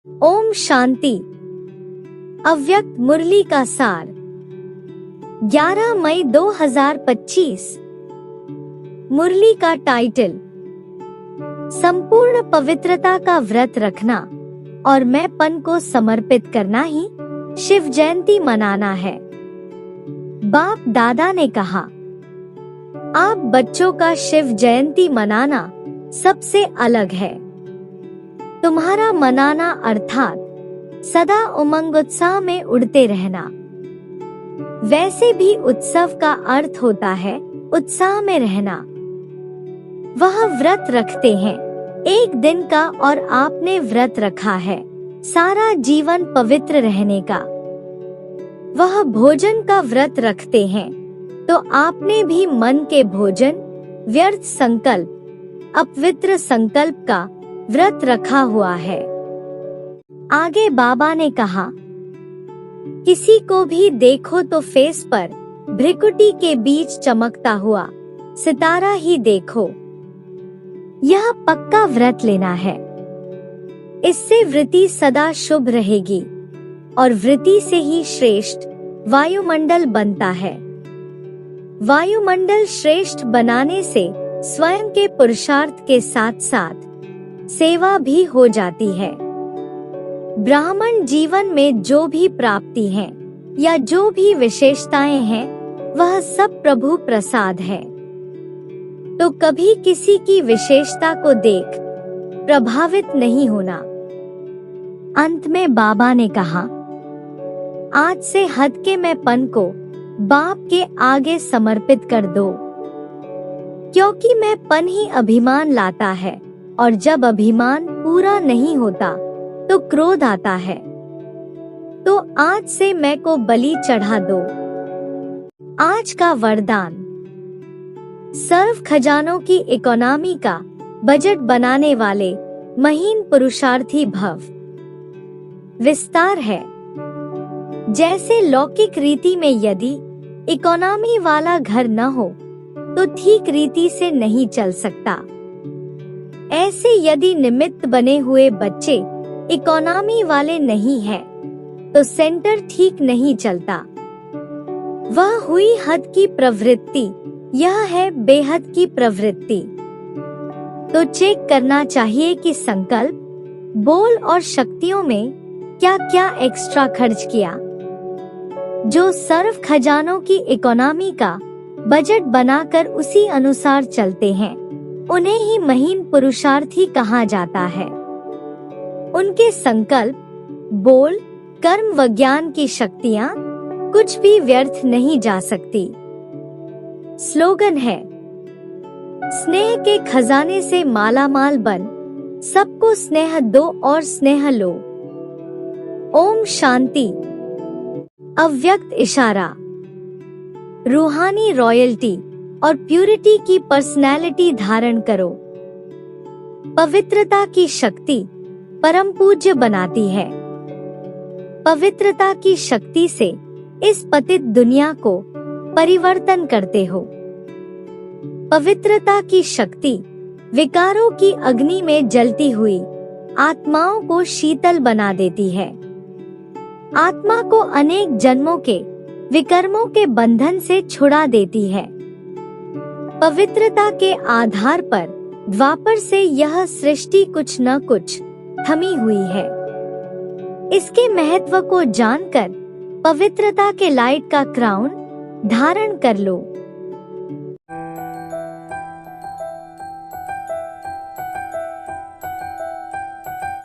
ओम शांति। अव्यक्त मुरली का सार 11 मई 2025। मुरली का टाइटल संपूर्ण पवित्रता का व्रत रखना और मैंपन को समर्पित करना ही शिव जयंती मनाना है। बाप दादा ने कहा, आप बच्चों का शिव जयंती मनाना सबसे अलग है। तुम्हारा मनाना अर्थात सदा उमंग उत्साह में उड़ते रहना। वैसे भी उत्सव का अर्थ होता है उत्साह में रहना। वह व्रत रखते हैं एक दिन का और आपने व्रत रखा है सारा जीवन पवित्र रहने का। वह भोजन का व्रत रखते हैं तो आपने भी मन के भोजन, व्यर्थ संकल्प, अपवित्र संकल्प का व्रत रखा हुआ है। आगे बाबा ने कहा, किसी को भी देखो तो फेस पर भ्रिकुटी के बीच चमकता हुआ सितारा ही देखो। यह पक्का व्रत लेना है। इससे वृत्ति सदा शुभ रहेगी और वृत्ति से ही श्रेष्ठ वायुमंडल बनता है। वायुमंडल श्रेष्ठ बनाने से स्वयं के पुरुषार्थ के साथ साथ सेवा भी हो जाती है। ब्राह्मण जीवन में जो भी प्राप्ति है या जो भी विशेषताएं हैं वह सब प्रभु प्रसाद है। तो कभी किसी की विशेषता को देख प्रभावित नहीं होना। अंत में बाबा ने कहा, आज से हद के मैंपन को बाप के आगे समर्पित कर दो, क्योंकि मैंपन ही अभिमान लाता है और जब अभिमान पूरा नहीं होता तो क्रोध आता है। तो आज से मैं को बलि चढ़ा दो। आज का वरदान, सर्व खजानों की इकोनॉमी का बजट बनाने वाले महीन पुरुषार्थी भव। विस्तार है, जैसे लौकिक रीति में यदि इकोनॉमी वाला घर न हो तो ठीक रीति से नहीं चल सकता। ऐसे यदि निमित्त बने हुए बच्चे इकोनॉमी वाले नहीं हैं, तो सेंटर ठीक नहीं चलता। वह हुई हद की प्रवृत्ति, यह है बेहद की प्रवृत्ति। तो चेक करना चाहिए कि संकल्प, बोल और शक्तियों में क्या क्या एक्स्ट्रा खर्च किया। जो सर्व खजानों की इकोनॉमी का बजट बनाकर उसी अनुसार चलते हैं, उन्हें ही महीन पुरुषार्थी कहा जाता है। उनके संकल्प, बोल, कर्म व ज्ञान की शक्तियां कुछ भी व्यर्थ नहीं जा सकती। स्लोगन है, स्नेह के खजाने से मालामाल बन, सबको स्नेह दो और स्नेह लो। ओम शांति। अव्यक्त इशारा, रूहानी रॉयल्टी और प्यूरिटी की पर्सनैलिटी धारण करो। पवित्रता की शक्ति परम पूज्य बनाती है। पवित्रता की शक्ति से इस पतित दुनिया को परिवर्तन करते हो। पवित्रता की शक्ति विकारों की अग्नि में जलती हुई आत्माओं को शीतल बना देती है। आत्मा को अनेक जन्मों के विकर्मों के बंधन से छुड़ा देती है। पवित्रता के आधार पर द्वापर से यह सृष्टि कुछ न कुछ थमी हुई है। इसके महत्व को जानकर पवित्रता के लाइट का क्राउन धारण कर लो।